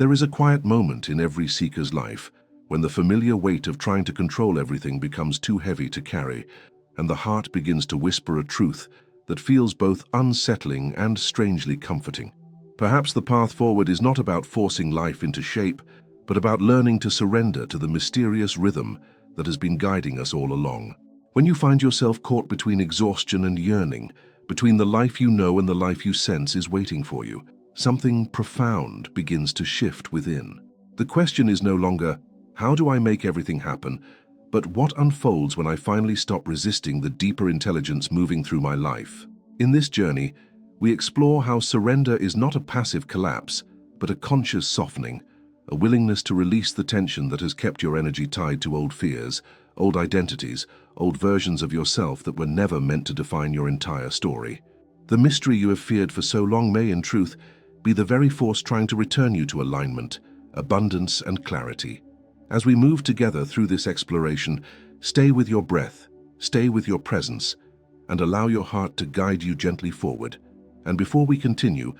There is a quiet moment in every seeker's life when the familiar weight of trying to control everything becomes too heavy to carry, and the heart begins to whisper a truth that feels both unsettling and strangely comforting. Perhaps the path forward is not about forcing life into shape, but about learning to surrender to the mysterious rhythm that has been guiding us all along. When you find yourself caught between exhaustion and yearning, between the life you know and the life you sense is waiting for you, something profound begins to shift within. The question is no longer, how do I make everything happen, but what unfolds when I finally stop resisting the deeper intelligence moving through my life? In this journey, we explore how surrender is not a passive collapse, but a conscious softening, a willingness to release the tension that has kept your energy tied to old fears, old identities, old versions of yourself that were never meant to define your entire story. The mystery you have feared for so long may, in truth, be the very force trying to return you to alignment, abundance, and clarity. As we move together through this exploration, stay with your breath, stay with your presence, and allow your heart to guide you gently forward. And before we continue,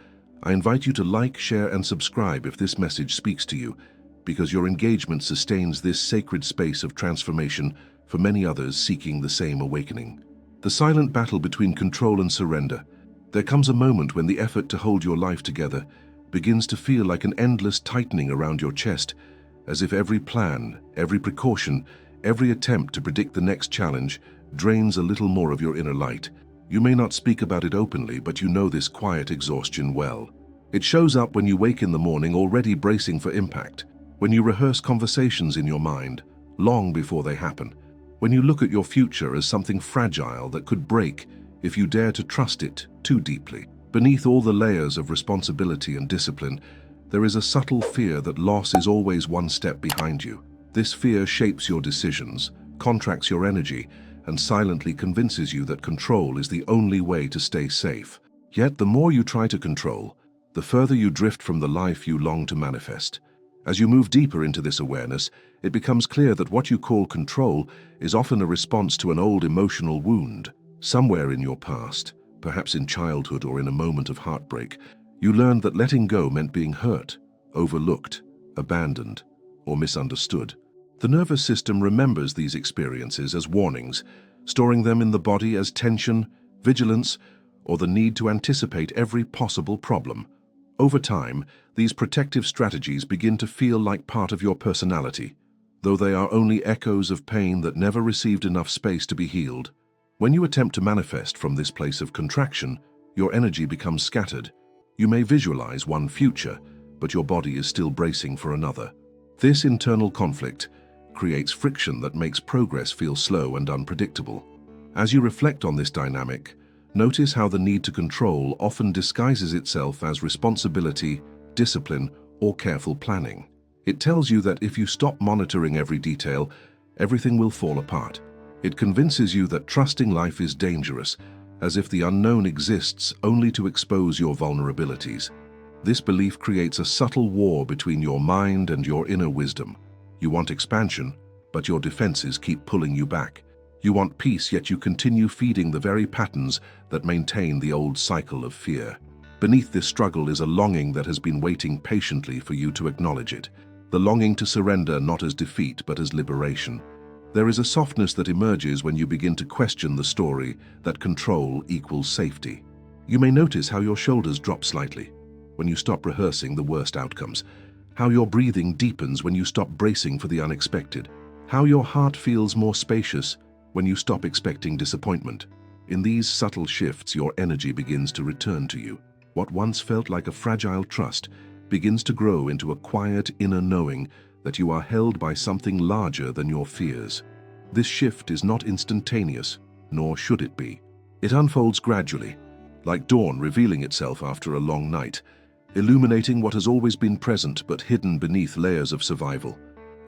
I invite you to like, share, and subscribe if this message speaks to you, because your engagement sustains this sacred space of transformation for many others seeking the same awakening. The silent battle between control and surrender. There comes a moment when the effort to hold your life together begins to feel like an endless tightening around your chest, as if every plan, every precaution, every attempt to predict the next challenge drains a little more of your inner light. You may not speak about it openly, but you know this quiet exhaustion well. It shows up when you wake in the morning already bracing for impact, when you rehearse conversations in your mind long before they happen, when you look at your future as something fragile that could break if you dare to trust it too deeply. Beneath all the layers of responsibility and discipline, there is a subtle fear that loss is always one step behind you. This fear shapes your decisions, contracts your energy, and silently convinces you that control is the only way to stay safe. Yet the more you try to control, the further you drift from the life you long to manifest. As you move deeper into this awareness, it becomes clear that what you call control is often a response to an old emotional wound. Somewhere in your past, perhaps in childhood or in a moment of heartbreak, you learned that letting go meant being hurt, overlooked, abandoned, or misunderstood. The nervous system remembers these experiences as warnings, storing them in the body as tension, vigilance, or the need to anticipate every possible problem. Over time, these protective strategies begin to feel like part of your personality, though they are only echoes of pain that never received enough space to be healed. When you attempt to manifest from this place of contraction, your energy becomes scattered. You may visualize one future, but your body is still bracing for another. This internal conflict creates friction that makes progress feel slow and unpredictable. As you reflect on this dynamic, notice how the need to control often disguises itself as responsibility, discipline, or careful planning. It tells you that if you stop monitoring every detail, everything will fall apart. It convinces you that trusting life is dangerous, as if the unknown exists only to expose your vulnerabilities. This belief creates a subtle war between your mind and your inner wisdom. You want expansion, but your defenses keep pulling you back. You want peace, yet you continue feeding the very patterns that maintain the old cycle of fear. Beneath this struggle is a longing that has been waiting patiently for you to acknowledge it. The longing to surrender not as defeat, but as liberation. There is a softness that emerges when you begin to question the story that control equals safety. You may notice how your shoulders drop slightly when you stop rehearsing the worst outcomes, how your breathing deepens when you stop bracing for the unexpected, how your heart feels more spacious when you stop expecting disappointment. In these subtle shifts, your energy begins to return to you. What once felt like a fragile trust begins to grow into a quiet inner knowing that you are held by something larger than your fears. This shift is not instantaneous, nor should it be. It unfolds gradually, like dawn revealing itself after a long night, illuminating what has always been present but hidden beneath layers of survival.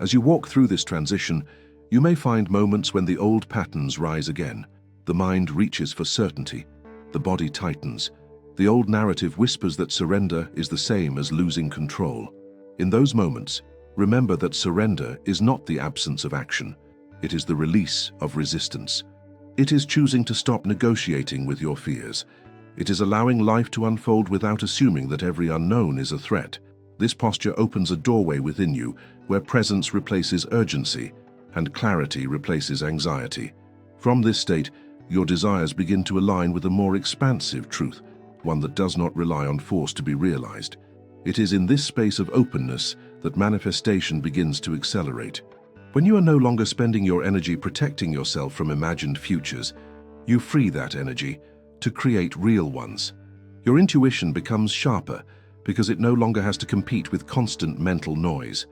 As you walk through this transition, you may find moments when the old patterns rise again. The mind reaches for certainty, the body tightens. The old narrative whispers that surrender is the same as losing control. In those moments, remember that surrender is not the absence of action. It is the release of resistance. It is choosing to stop negotiating with your fears. It is allowing life to unfold without assuming that every unknown is a threat. This posture opens a doorway within you where presence replaces urgency and clarity replaces anxiety. From this state, your desires begin to align with a more expansive truth, one that does not rely on force to be realized. It is in this space of openness that manifestation begins to accelerate. When you are no longer spending your energy protecting yourself from imagined futures, you free that energy to create real ones. Your intuition becomes sharper because it no longer has to compete with constant mental noise.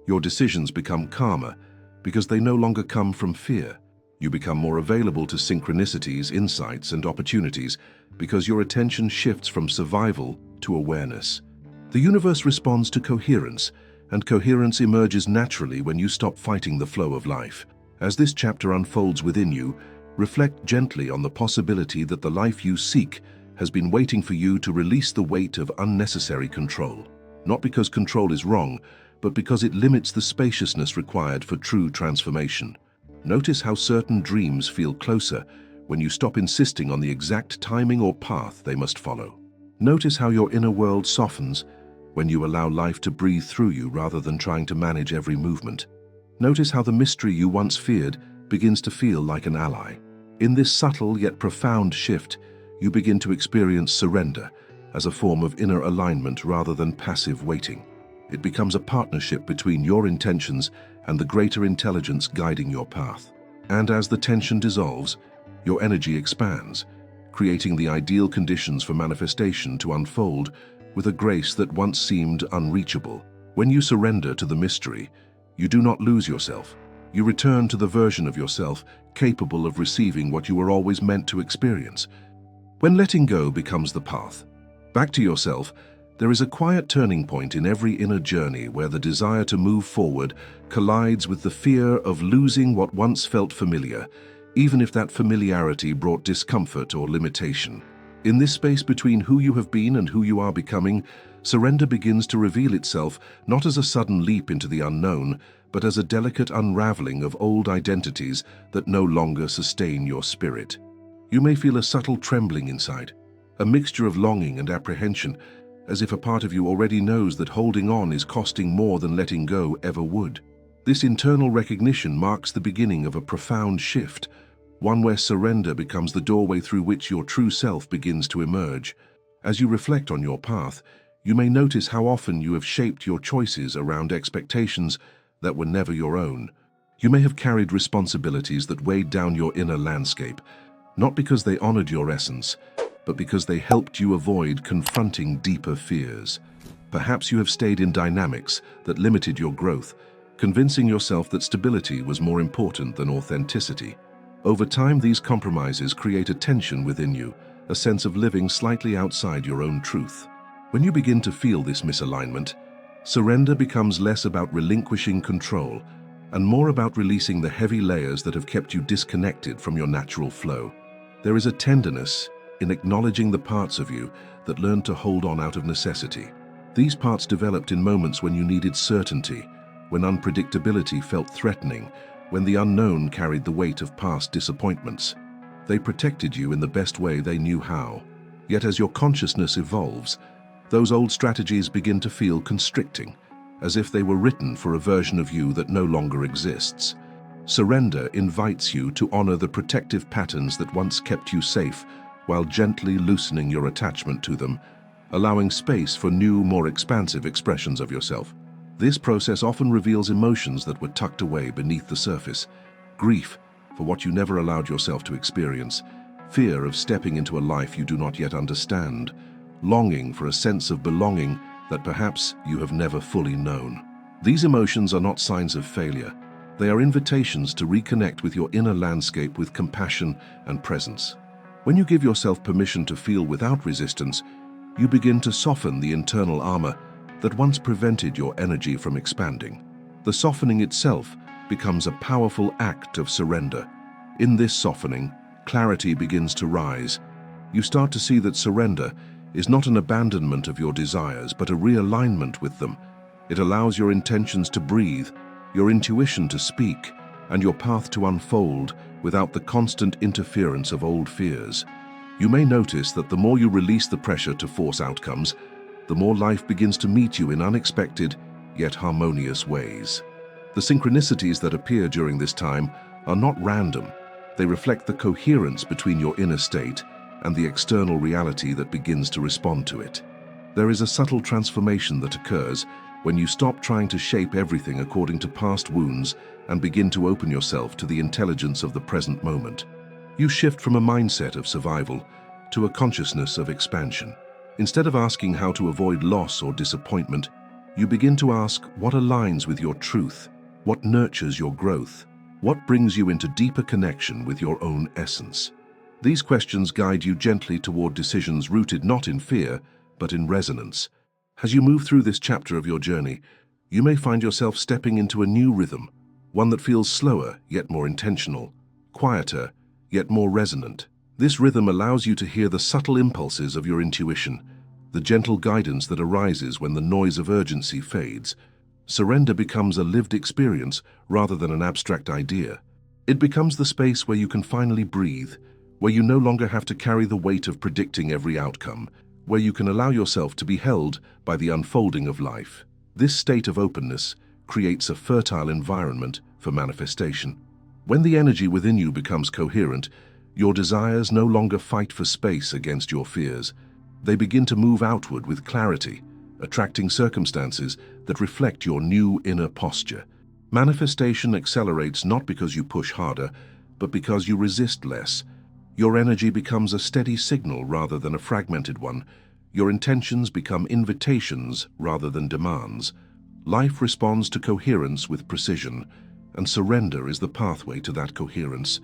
Your decisions become calmer because they no longer come from fear. You become more available to synchronicities, insights, and opportunities because your attention shifts from survival to awareness. The universe responds to coherence, and coherence emerges naturally when you stop fighting the flow of life. As this chapter unfolds within you, reflect gently on the possibility that the life you seek has been waiting for you to release the weight of unnecessary control. Not because control is wrong, but because it limits the spaciousness required for true transformation. Notice how certain dreams feel closer when you stop insisting on the exact timing or path they must follow. Notice how your inner world softens when you allow life to breathe through you rather than trying to manage every movement. Notice how the mystery you once feared begins to feel like an ally. In this subtle yet profound shift, you begin to experience surrender as a form of inner alignment rather than passive waiting. It becomes a partnership between your intentions and the greater intelligence guiding your path. And as the tension dissolves, your energy expands, creating the ideal conditions for manifestation to unfold with a grace that once seemed unreachable. When you surrender to the mystery, you do not lose yourself. You return to the version of yourself capable of receiving what you were always meant to experience. When letting go becomes the path back to yourself, there is a quiet turning point in every inner journey where the desire to move forward collides with the fear of losing what once felt familiar, even if that familiarity brought discomfort or limitation. In this space between who you have been and who you are becoming, surrender begins to reveal itself not as a sudden leap into the unknown, but as a delicate unraveling of old identities that no longer sustain your spirit. You may feel a subtle trembling inside, a mixture of longing and apprehension, as if a part of you already knows that holding on is costing more than letting go ever would. This internal recognition marks the beginning of a profound shift, one where surrender becomes the doorway through which your true self begins to emerge. As you reflect on your path, you may notice how often you have shaped your choices around expectations that were never your own. You may have carried responsibilities that weighed down your inner landscape, not because they honored your essence, but because they helped you avoid confronting deeper fears. Perhaps you have stayed in dynamics that limited your growth, convincing yourself that stability was more important than authenticity. Over time, these compromises create a tension within you, a sense of living slightly outside your own truth. When you begin to feel this misalignment, surrender becomes less about relinquishing control and more about releasing the heavy layers that have kept you disconnected from your natural flow. There is a tenderness in acknowledging the parts of you that learned to hold on out of necessity. These parts developed in moments when you needed certainty, when unpredictability felt threatening, when the unknown carried the weight of past disappointments. They protected you in the best way they knew how. Yet as your consciousness evolves, those old strategies begin to feel constricting, as if they were written for a version of you that no longer exists. Surrender invites you to honor the protective patterns that once kept you safe, while gently loosening your attachment to them, allowing space for new, more expansive expressions of yourself. This process often reveals emotions that were tucked away beneath the surface: grief for what you never allowed yourself to experience, fear of stepping into a life you do not yet understand, longing for a sense of belonging that perhaps you have never fully known. These emotions are not signs of failure. They are invitations to reconnect with your inner landscape with compassion and presence. When you give yourself permission to feel without resistance, you begin to soften the internal armor that once prevented your energy from expanding. The softening itself becomes a powerful act of surrender. In this softening, clarity begins to rise. You start to see that surrender is not an abandonment of your desires, but a realignment with them. It allows your intentions to breathe, your intuition to speak, and your path to unfold without the constant interference of old fears. You may notice that the more you release the pressure to force outcomes, the more life begins to meet you in unexpected yet harmonious ways. The synchronicities that appear during this time are not random. They reflect the coherence between your inner state and the external reality that begins to respond to it. There is a subtle transformation that occurs when you stop trying to shape everything according to past wounds and begin to open yourself to the intelligence of the present moment. You shift from a mindset of survival to a consciousness of expansion. Instead of asking how to avoid loss or disappointment, you begin to ask what aligns with your truth, what nurtures your growth, what brings you into deeper connection with your own essence. These questions guide you gently toward decisions rooted not in fear, but in resonance. As you move through this chapter of your journey, you may find yourself stepping into a new rhythm, one that feels slower yet more intentional, quieter yet more resonant. This rhythm allows you to hear the subtle impulses of your intuition, the gentle guidance that arises when the noise of urgency fades. Surrender becomes a lived experience rather than an abstract idea. It becomes the space where you can finally breathe, where you no longer have to carry the weight of predicting every outcome, where you can allow yourself to be held by the unfolding of life. This state of openness creates a fertile environment for manifestation. When the energy within you becomes coherent, your desires no longer fight for space against your fears. They begin to move outward with clarity, attracting circumstances that reflect your new inner posture. Manifestation accelerates not because you push harder, but because you resist less. Your energy becomes a steady signal rather than a fragmented one. Your intentions become invitations rather than demands. Life responds to coherence with precision, and surrender is the pathway to that coherence.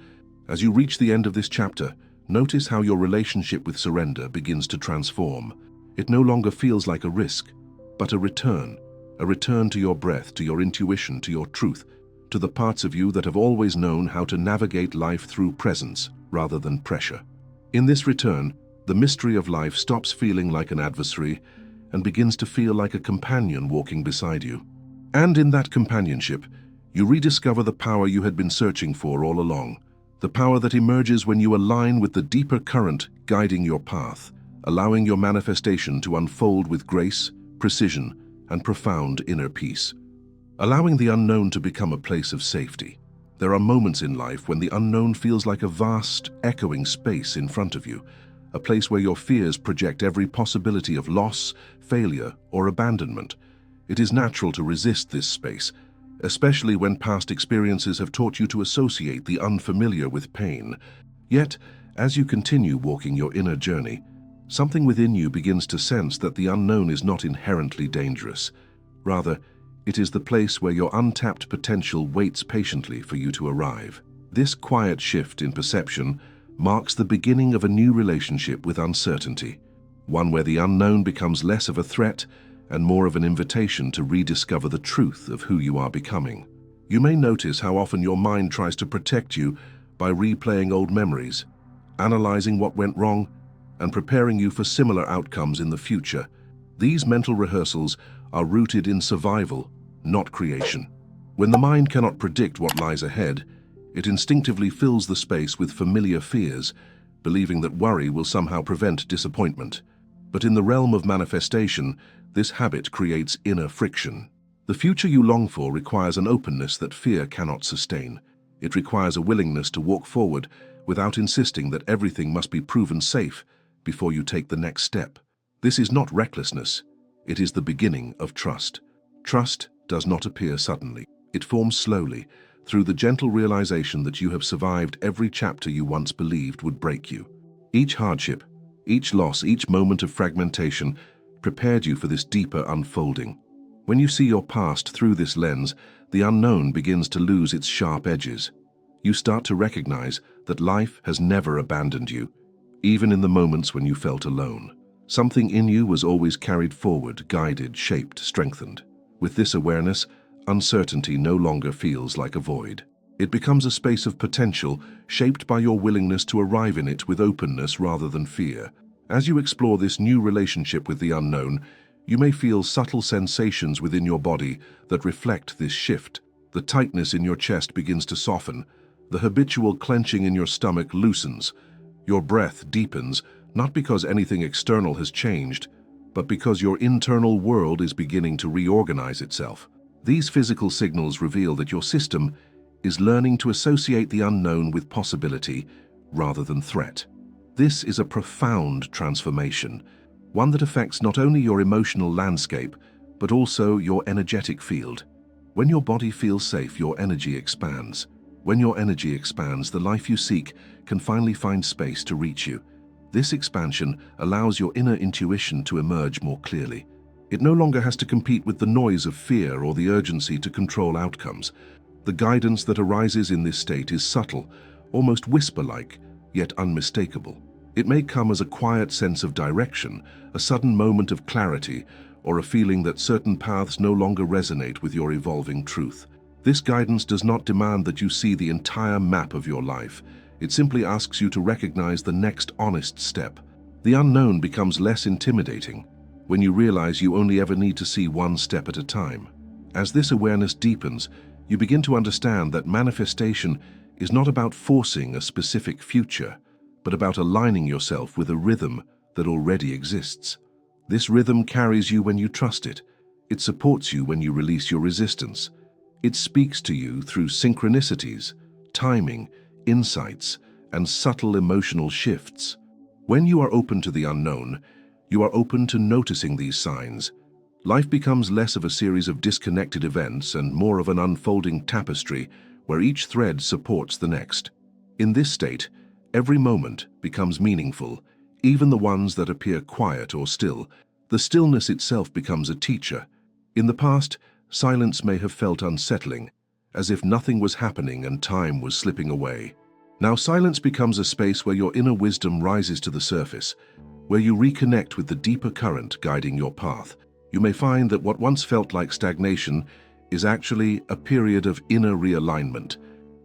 As you reach the end of this chapter, notice how your relationship with surrender begins to transform. It no longer feels like a risk, but a return to your breath, to your intuition, to your truth, to the parts of you that have always known how to navigate life through presence rather than pressure. In this return, the mystery of life stops feeling like an adversary and begins to feel like a companion walking beside you. And in that companionship, you rediscover the power you had been searching for all along, the power that emerges when you align with the deeper current guiding your path, allowing your manifestation to unfold with grace, precision, and profound inner peace. Allowing the unknown to become a place of safety. There are moments in life when the unknown feels like a vast, echoing space in front of you, a place where your fears project every possibility of loss, failure, or abandonment. It is natural to resist this space, especially when past experiences have taught you to associate the unfamiliar with pain. Yet, as you continue walking your inner journey, something within you begins to sense that the unknown is not inherently dangerous. Rather, it is the place where your untapped potential waits patiently for you to arrive. This quiet shift in perception marks the beginning of a new relationship with uncertainty, one where the unknown becomes less of a threat and more of an invitation to rediscover the truth of who you are becoming. You may notice how often your mind tries to protect you by replaying old memories, analyzing what went wrong, and preparing you for similar outcomes in the future. These mental rehearsals are rooted in survival, not creation. When the mind cannot predict what lies ahead, it instinctively fills the space with familiar fears, believing that worry will somehow prevent disappointment. But in the realm of manifestation, this habit creates inner friction. The future you long for requires an openness that fear cannot sustain. It requires a willingness to walk forward without insisting that everything must be proven safe before you take the next step. This is not recklessness. It is the beginning of trust. Trust does not appear suddenly. It forms slowly, through the gentle realization that you have survived every chapter you once believed would break you. Each hardship, each loss, each moment of fragmentation prepared you for this deeper unfolding. When you see your past through this lens, the unknown begins to lose its sharp edges. You start to recognize that life has never abandoned you, even in the moments when you felt alone. Something in you was always carried forward, guided, shaped, strengthened. With this awareness, uncertainty no longer feels like a void. It becomes a space of potential, shaped by your willingness to arrive in it with openness rather than fear. As you explore this new relationship with the unknown, you may feel subtle sensations within your body that reflect this shift. The tightness in your chest begins to soften. The habitual clenching in your stomach loosens. Your breath deepens, not because anything external has changed, but because your internal world is beginning to reorganize itself. These physical signals reveal that your system is learning to associate the unknown with possibility rather than threat. This is a profound transformation, one that affects not only your emotional landscape, but also your energetic field. When your body feels safe, your energy expands. When your energy expands, the life you seek can finally find space to reach you. This expansion allows your inner intuition to emerge more clearly. It no longer has to compete with the noise of fear or the urgency to control outcomes. The guidance that arises in this state is subtle, almost whisper-like, yet unmistakable. It may come as a quiet sense of direction, a sudden moment of clarity, or a feeling that certain paths no longer resonate with your evolving truth. This guidance does not demand that you see the entire map of your life. It simply asks you to recognize the next honest step. The unknown becomes less intimidating when you realize you only ever need to see one step at a time. As this awareness deepens, you begin to understand that manifestation is not about forcing a specific future, but about aligning yourself with a rhythm that already exists. This rhythm carries you when you trust it. It supports you when you release your resistance. It speaks to you through synchronicities, timing, insights, and subtle emotional shifts. When you are open to the unknown, you are open to noticing these signs. Life becomes less of a series of disconnected events and more of an unfolding tapestry where each thread supports the next. In this state, every moment becomes meaningful, even the ones that appear quiet or still. The stillness itself becomes a teacher. In the past, silence may have felt unsettling, as if nothing was happening and time was slipping away. Now silence becomes a space where your inner wisdom rises to the surface, where you reconnect with the deeper current guiding your path. You may find that what once felt like stagnation is actually a period of inner realignment.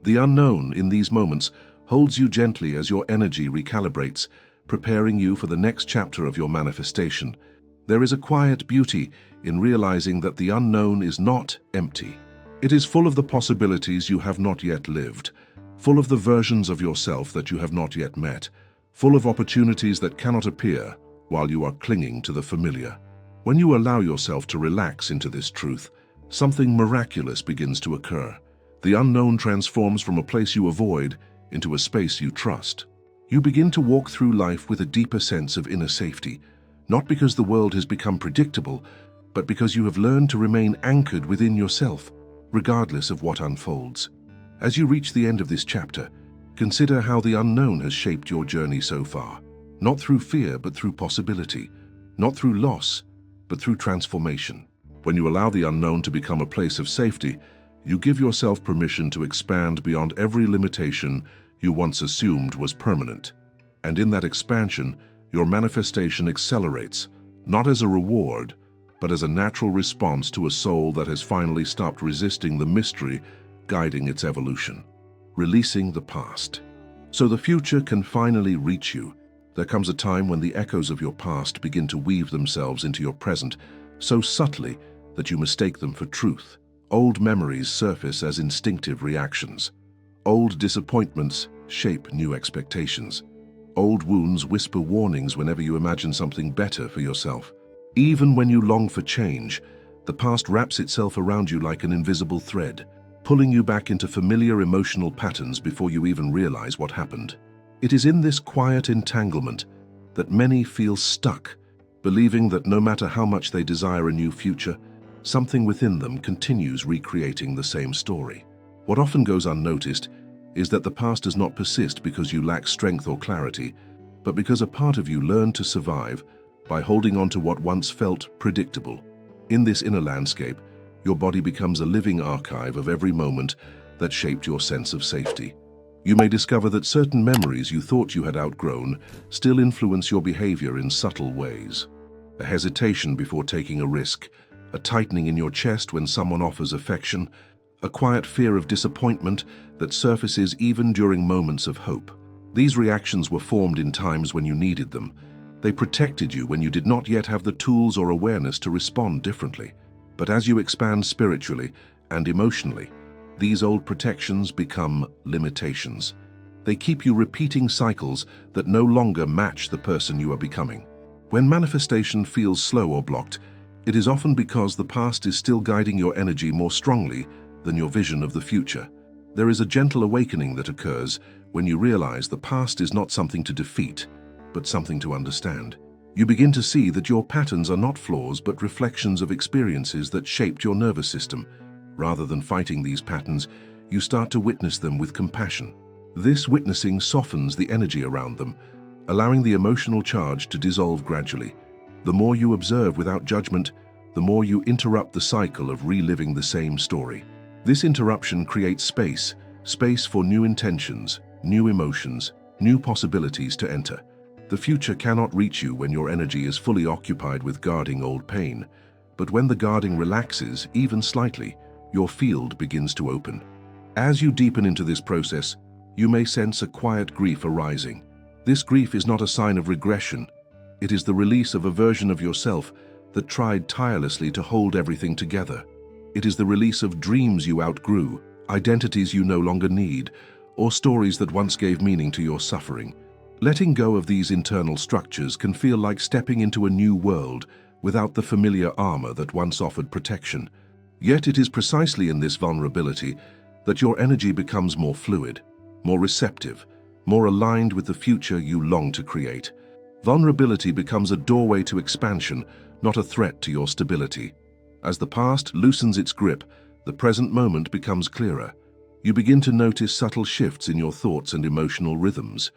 The unknown in these moments holds you gently as your energy recalibrates, preparing you for the next chapter of your manifestation. There is a quiet beauty in realizing that the unknown is not empty. It is full of the possibilities you have not yet lived, full of the versions of yourself that you have not yet met, full of opportunities that cannot appear while you are clinging to the familiar. When you allow yourself to relax into this truth, something miraculous begins to occur. The unknown transforms from a place you avoid into a space you trust. You begin to walk through life with a deeper sense of inner safety, not because the world has become predictable, but because you have learned to remain anchored within yourself, regardless of what unfolds. As you reach the end of this chapter, consider how the unknown has shaped your journey so far, not through fear, but through possibility, not through loss, but through transformation. When you allow the unknown to become a place of safety, you give yourself permission to expand beyond every limitation you once assumed was permanent. And in that expansion, your manifestation accelerates, not as a reward, but as a natural response to a soul that has finally stopped resisting the mystery guiding its evolution. Releasing the past. So the future can finally reach you. There comes a time when the echoes of your past begin to weave themselves into your present, so subtly that you mistake them for truth. Old memories surface as instinctive reactions. Old disappointments shape new expectations. Old wounds whisper warnings whenever you imagine something better for yourself. Even when you long for change, the past wraps itself around you like an invisible thread, pulling you back into familiar emotional patterns before you even realize what happened. It is in this quiet entanglement that many feel stuck, believing that no matter how much they desire a new future, something within them continues recreating the same story. What often goes unnoticed is that the past does not persist because you lack strength or clarity, but because a part of you learned to survive by holding on to what once felt predictable. In this inner landscape, your body becomes a living archive of every moment that shaped your sense of safety. You may discover that certain memories you thought you had outgrown still influence your behavior in subtle ways. A hesitation before taking a risk, a tightening in your chest when someone offers affection, a quiet fear of disappointment that surfaces even during moments of hope. These reactions were formed in times when you needed them. They protected you when you did not yet have the tools or awareness to respond differently. But as you expand spiritually and emotionally, these old protections become limitations. They keep you repeating cycles that no longer match the person you are becoming. When manifestation feels slow or blocked, it is often because the past is still guiding your energy more strongly than your vision of the future. There is a gentle awakening that occurs when you realize the past is not something to defeat, but something to understand. You begin to see that your patterns are not flaws but reflections of experiences that shaped your nervous system. Rather than fighting these patterns, you start to witness them with compassion. This witnessing softens the energy around them, allowing the emotional charge to dissolve gradually. The more you observe without judgment, the more you interrupt the cycle of reliving the same story. This interruption creates space for new intentions, new emotions, new possibilities to enter. The future cannot reach you when your energy is fully occupied with guarding old pain, but when the guarding relaxes, even slightly, your field begins to open. As you deepen into this process, you may sense a quiet grief arising. This grief is not a sign of regression. It is the release of a version of yourself that tried tirelessly to hold everything together. It is the release of dreams you outgrew, identities you no longer need, or stories that once gave meaning to your suffering. Letting go of these internal structures can feel like stepping into a new world without the familiar armor that once offered protection. Yet it is precisely in this vulnerability that your energy becomes more fluid, more receptive, more aligned with the future you long to create. Vulnerability becomes a doorway to expansion, not a threat to your stability. As the past loosens its grip, the present moment becomes clearer. You begin to notice subtle shifts in your thoughts and emotional rhythms.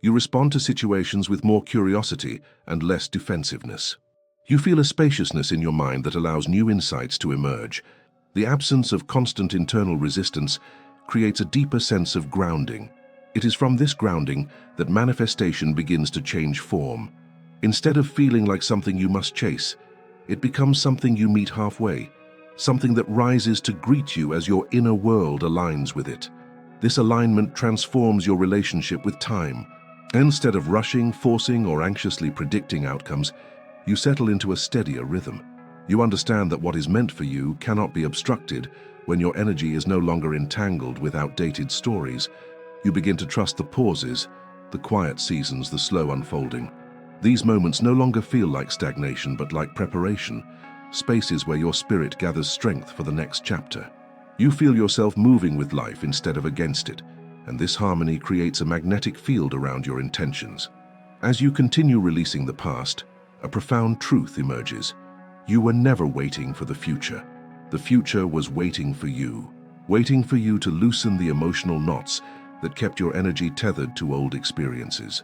You respond to situations with more curiosity and less defensiveness. You feel a spaciousness in your mind that allows new insights to emerge. The absence of constant internal resistance creates a deeper sense of grounding. It is from this grounding that manifestation begins to change form. Instead of feeling like something you must chase, it becomes something you meet halfway, something that rises to greet you as your inner world aligns with it. This alignment transforms your relationship with time. Instead of rushing, forcing, or anxiously predicting outcomes, you settle into a steadier rhythm. You understand that what is meant for you cannot be obstructed when your energy is no longer entangled with outdated stories. You begin to trust the pauses, the quiet seasons, the slow unfolding. These moments no longer feel like stagnation but like preparation, spaces where your spirit gathers strength for the next chapter. You feel yourself moving with life instead of against it, and this harmony creates a magnetic field around your intentions. As you continue releasing the past, a profound truth emerges. You were never waiting for the future. The future was waiting for you to loosen the emotional knots that kept your energy tethered to old experiences,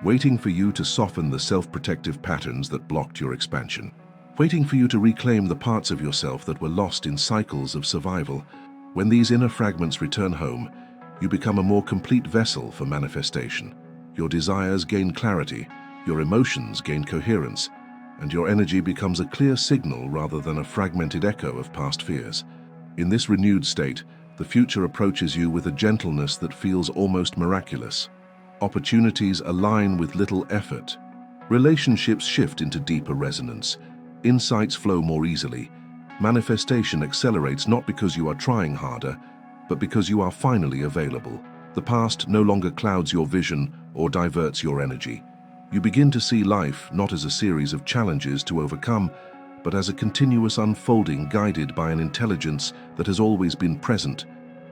waiting for you to soften the self-protective patterns that blocked your expansion, waiting for you to reclaim the parts of yourself that were lost in cycles of survival. When these inner fragments return home, you become a more complete vessel for manifestation. Your desires gain clarity, your emotions gain coherence, and your energy becomes a clear signal rather than a fragmented echo of past fears. In this renewed state, the future approaches you with a gentleness that feels almost miraculous. Opportunities align with little effort. Relationships shift into deeper resonance. Insights flow more easily. Manifestation accelerates not because you are trying harder, but because you are finally available. The past no longer clouds your vision or diverts your energy. You begin to see life not as a series of challenges to overcome, but as a continuous unfolding guided by an intelligence that has always been present,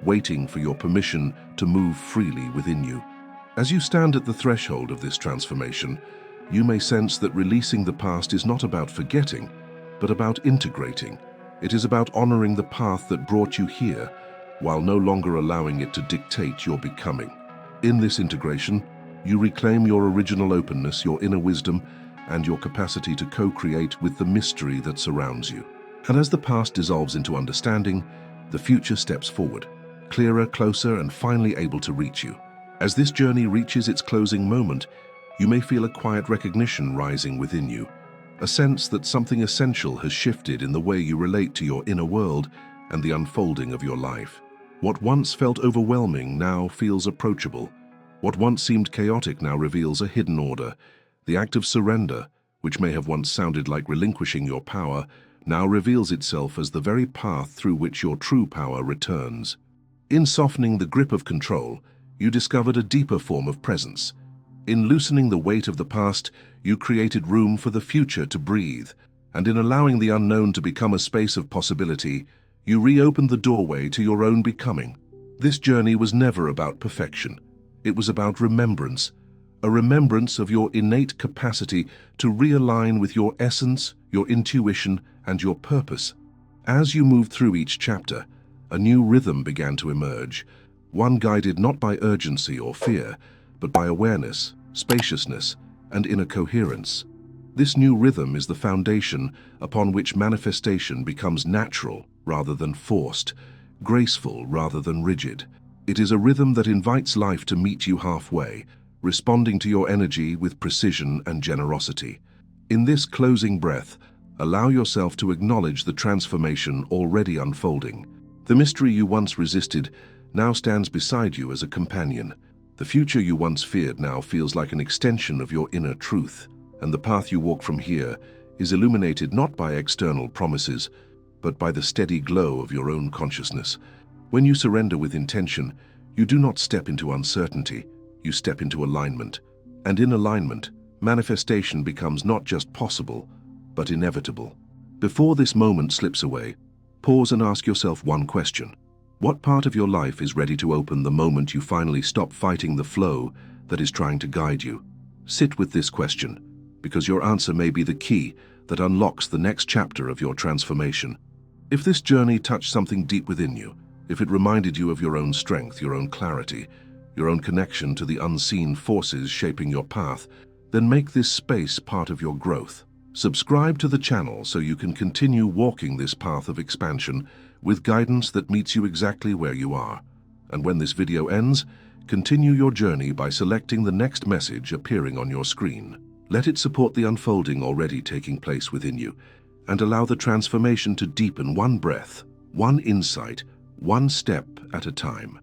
waiting for your permission to move freely within you. As you stand at the threshold of this transformation, you may sense that releasing the past is not about forgetting, but about integrating. It is about honoring the path that brought you here, while no longer allowing it to dictate your becoming. In this integration, you reclaim your original openness, your inner wisdom, and your capacity to co-create with the mystery that surrounds you. And as the past dissolves into understanding, the future steps forward, clearer, closer, and finally able to reach you. As this journey reaches its closing moment, you may feel a quiet recognition rising within you, a sense that something essential has shifted in the way you relate to your inner world and the unfolding of your life. What once felt overwhelming now feels approachable. What once seemed chaotic now reveals a hidden order. The act of surrender, which may have once sounded like relinquishing your power, now reveals itself as the very path through which your true power returns. In softening the grip of control, you discovered a deeper form of presence. In loosening the weight of the past, you created room for the future to breathe, and in allowing the unknown to become a space of possibility, you reopened the doorway to your own becoming. This journey was never about perfection. It was about remembrance, a remembrance of your innate capacity to realign with your essence, your intuition, and your purpose. As you moved through each chapter, a new rhythm began to emerge, one guided not by urgency or fear, but by awareness, spaciousness, and inner coherence. This new rhythm is the foundation upon which manifestation becomes natural rather than forced, graceful rather than rigid. It is a rhythm that invites life to meet you halfway, responding to your energy with precision and generosity. In this closing breath, allow yourself to acknowledge the transformation already unfolding. The mystery you once resisted now stands beside you as a companion. The future you once feared now feels like an extension of your inner truth, and the path you walk from here is illuminated not by external promises, but by the steady glow of your own consciousness. When you surrender with intention, you do not step into uncertainty, you step into alignment. And in alignment, manifestation becomes not just possible, but inevitable. Before this moment slips away, pause and ask yourself one question. What part of your life is ready to open the moment you finally stop fighting the flow that is trying to guide you? Sit with this question, because your answer may be the key that unlocks the next chapter of your transformation. If this journey touched something deep within you, if it reminded you of your own strength, your own clarity, your own connection to the unseen forces shaping your path, then make this space part of your growth. Subscribe to the channel so you can continue walking this path of expansion with guidance that meets you exactly where you are. And when this video ends, continue your journey by selecting the next message appearing on your screen. Let it support the unfolding already taking place within you, and allow the transformation to deepen one breath, one insight, one step at a time.